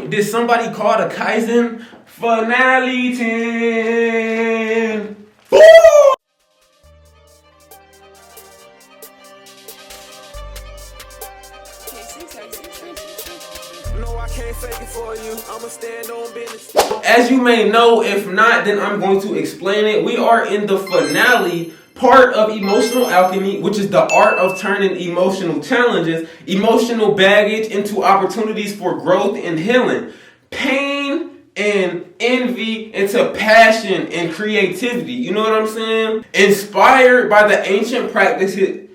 did somebody call the Kaizen Finale 10? Woo! No, I can't fake it for you. I'ma stand on business. As you may know, if not, then I'm going to explain it. We are in the finale part of emotional alchemy, which is the art of turning emotional challenges, emotional baggage into opportunities for growth and healing, pain and envy into passion and creativity. You know what I'm saying? Inspired by the ancient practices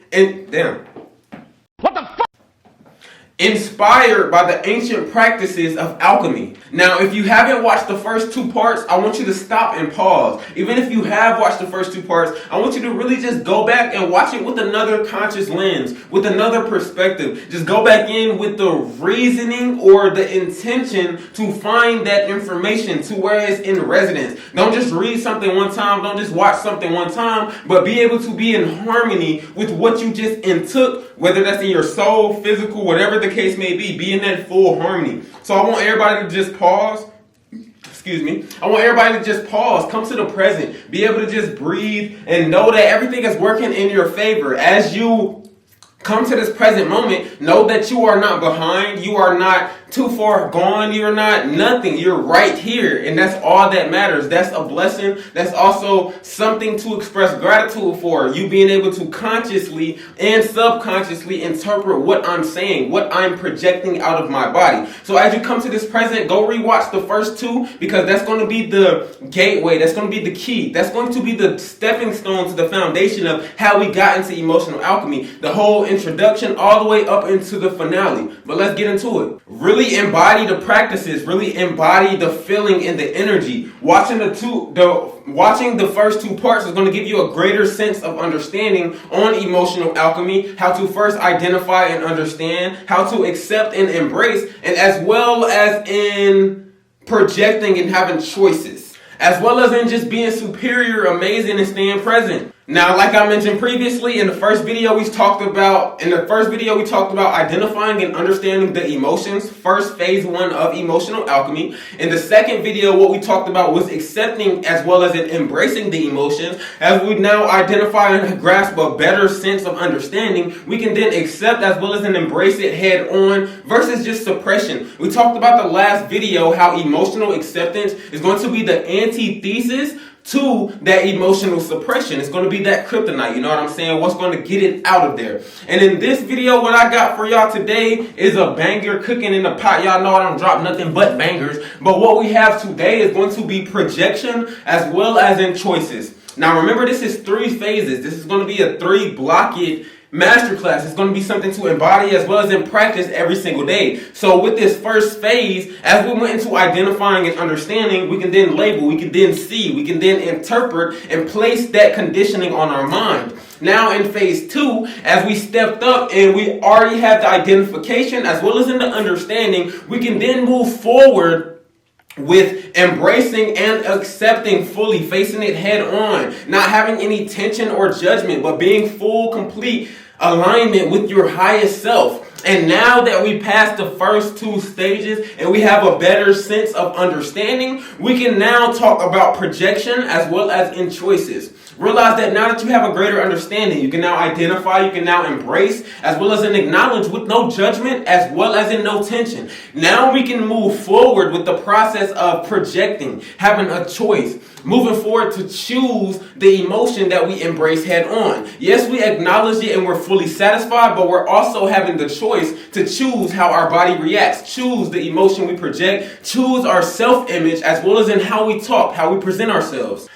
Inspired by the ancient practices of alchemy. Now, if you haven't watched the first two parts, I want you to stop and pause. Even if you have watched the first two parts, I want you to really just go back and watch it with another conscious lens, with another perspective. Just go back in with the reasoning or the intention to find that information to where it's in resonance. Don't just read something one time, don't just watch something one time, but be able to be in harmony with what you just intook, whether that's in your soul, physical, whatever the case may be in that full harmony. So I want everybody to just pause. Excuse me. I want everybody to just pause, come to the present, be able to just breathe and know that everything is working in your favor. As you come to this present moment, know that you are not behind, you are not too far gone, you're not nothing, you're right here, and that's all that matters. That's a blessing. That's also something to express gratitude for, you being able to consciously and subconsciously interpret what I'm saying, what I'm projecting out of my body. So as you come to this present, go rewatch the first two, because that's going to be the gateway, that's going to be the key, that's going to be the stepping stone to the foundation of how we got into emotional alchemy, the whole introduction all the way up into the finale. But let's get into it. Really embody the practices, really embody the feeling and the energy. Watching the first two parts is going to give you a greater sense of understanding on emotional alchemy, how to first identify and understand, how to accept and embrace, and as well as in projecting and having choices, as well as in just being superior, amazing, and staying present. Now, like I mentioned previously, in the first video we talked about identifying and understanding the emotions, first phase 1 of emotional alchemy. In the second video, what we talked about was accepting as well as in embracing the emotions. As we now identify and grasp a better sense of understanding, we can then accept as well as in embrace it head on versus just suppression. We talked about the last video how emotional acceptance is going to be the antithesis to that emotional suppression. It's going to be that kryptonite, you know what I'm saying? What's going to get it out of there. And in this video, what I got for y'all today is a banger cooking in the pot. Y'all know I don't drop nothing but bangers. But what we have today is going to be projection as well as in choices. Now remember, this is 3 phases. This is going to be a 3-blocked masterclass. It's going to be something to embody as well as in practice every single day. So with this first phase, as we went into identifying and understanding, we can then label, we can then see, we can then interpret and place that conditioning on our mind. Now in phase 2, as we stepped up and we already have the identification as well as in the understanding, we can then move forward with embracing and accepting fully, facing it head on, not having any tension or judgment, but being full, complete alignment with your highest self. And now that we passed the first 2 stages and we have a better sense of understanding, we can now talk about projection as well as in choices. Realize that now that you have a greater understanding, you can now identify, you can now embrace, as well as in acknowledge with no judgment, as well as in no tension. Now we can move forward with the process of projecting, having a choice, moving forward to choose the emotion that we embrace head on. Yes, we acknowledge it and we're fully satisfied, but we're also having the choice to choose how our body reacts, choose the emotion we project, choose our self-image, as well as in how we talk, how we present ourselves.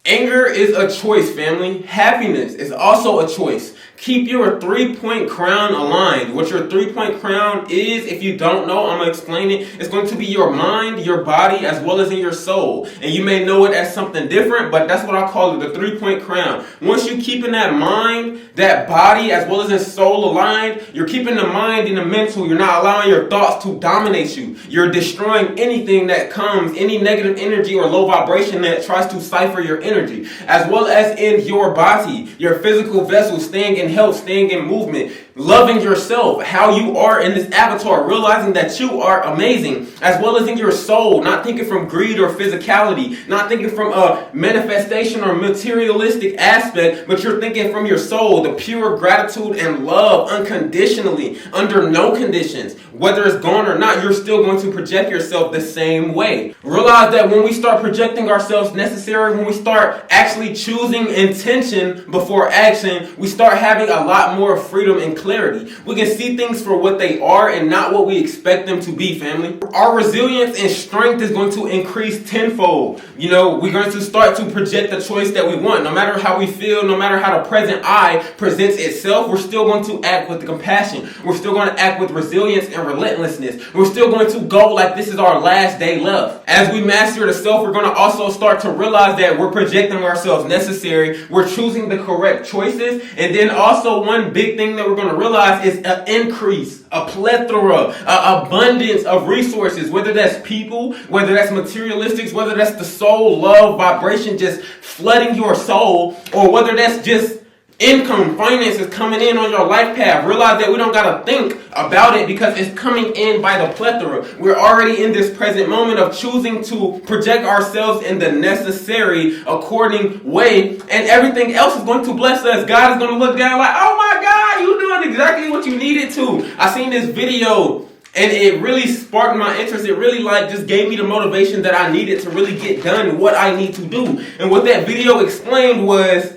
Anger is a choice, family. Happiness is also a choice. Keep your 3-point crown aligned. What your 3-point crown is, if you don't know, I'm going to explain it. It's going to be your mind, your body, as well as in your soul. And you may know it as something different, but that's what I call it, the 3-point crown. Once you keep in that mind, that body, as well as in soul aligned, you're keeping the mind and the mental. You're not allowing your thoughts to dominate you. You're destroying anything that comes, any negative energy or low vibration that tries to cipher your energy, as well as in your body, your physical vessel, staying in health, staying in movement, loving yourself, how you are in this avatar, realizing that you are amazing, as well as in your soul, not thinking from greed or physicality, not thinking from a manifestation or materialistic aspect, but you're thinking from your soul, the pure gratitude and love unconditionally, under no conditions. Whether it's gone or not, you're still going to project yourself the same way. Realize that when we start projecting ourselves necessary, when we start actually choosing intention before action, we start having a lot more freedom and clarity. We can see things for what they are and not what we expect them to be, family. Our resilience and strength is going to increase tenfold. We're going to start to project the choice that we want. No matter how we feel, no matter how the present I presents itself, we're still going to act with compassion. We're still going to act with resilience and relentlessness. We're still going to go like this is our last day left. As we master the self, we're going to also start to realize that we're projecting ourselves necessary. We're choosing the correct choices. And then also one big thing that we're going to realize is an increase, a plethora, an abundance of resources, whether that's people, whether that's materialistics, whether that's the soul, love, vibration just flooding your soul, or whether that's just income, finances coming in on your life path. Realize that we don't got to think about it because it's coming in by the plethora. We're already in this present moment of choosing to project ourselves in the necessary, according way, and everything else is going to bless us. God is going to look down like, oh my God, you doing exactly what you needed to. I seen this video and it really sparked my interest. It really just gave me the motivation that I needed to really get done what I need to do. And what that video explained was,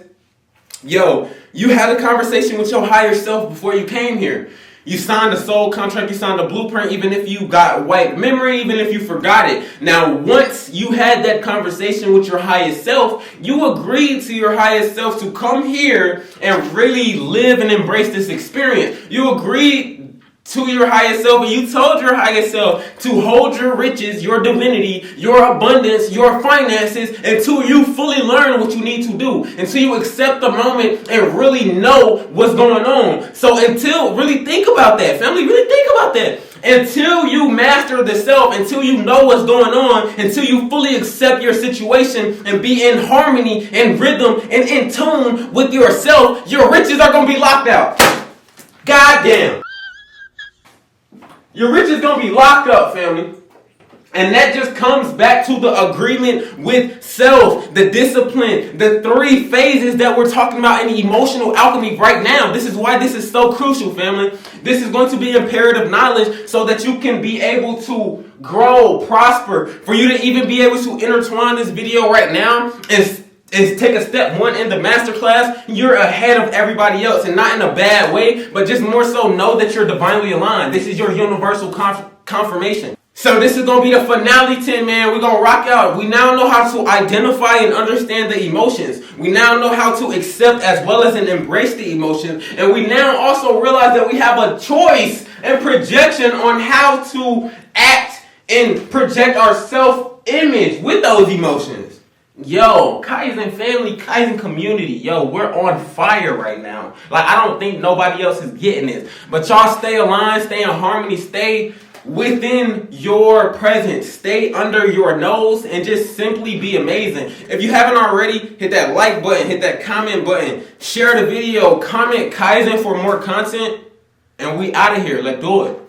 you had a conversation with your higher self before you came here. You signed a soul contract, you signed a blueprint, even if you got white memory, even if you forgot it. Now, once you had that conversation with your highest self, you agreed to your highest self to come here and really live and embrace this experience. You agreed to your highest self, and you told your highest self to hold your riches, your divinity, your abundance, your finances until you fully learn what you need to do, until you accept the moment and really know what's going on. So really think about that, family, really think about that. Until you master the self, until you know what's going on, until you fully accept your situation and be in harmony and rhythm and in tune with yourself, your riches are going to be locked out. Goddamn. Your riches going to be locked up, family. And that just comes back to the agreement with self, the discipline, the 3 phases that we're talking about in emotional alchemy right now. This is why this is so crucial, family. This is going to be imperative knowledge so that you can be able to grow, prosper, for you to even be able to intertwine this video right now and take a step 1 in the masterclass. You're ahead of everybody else, and not in a bad way, but just more so know that you're divinely aligned. This is your universal confirmation. So this is going to be the finale 10, man. We're going to rock out. We now know how to identify and understand the emotions. We now know how to accept as well as embrace the emotions. And we now also realize that we have a choice and projection on how to act and project our self-image with those emotions. Kaizen family, Kaizen community, we're on fire right now. I don't think nobody else is getting this. But y'all stay aligned, stay in harmony, stay within your presence, stay under your nose, and just simply be amazing. If you haven't already, hit that like button, hit that comment button, share the video, comment Kaizen for more content, and we out of here. Let's do it.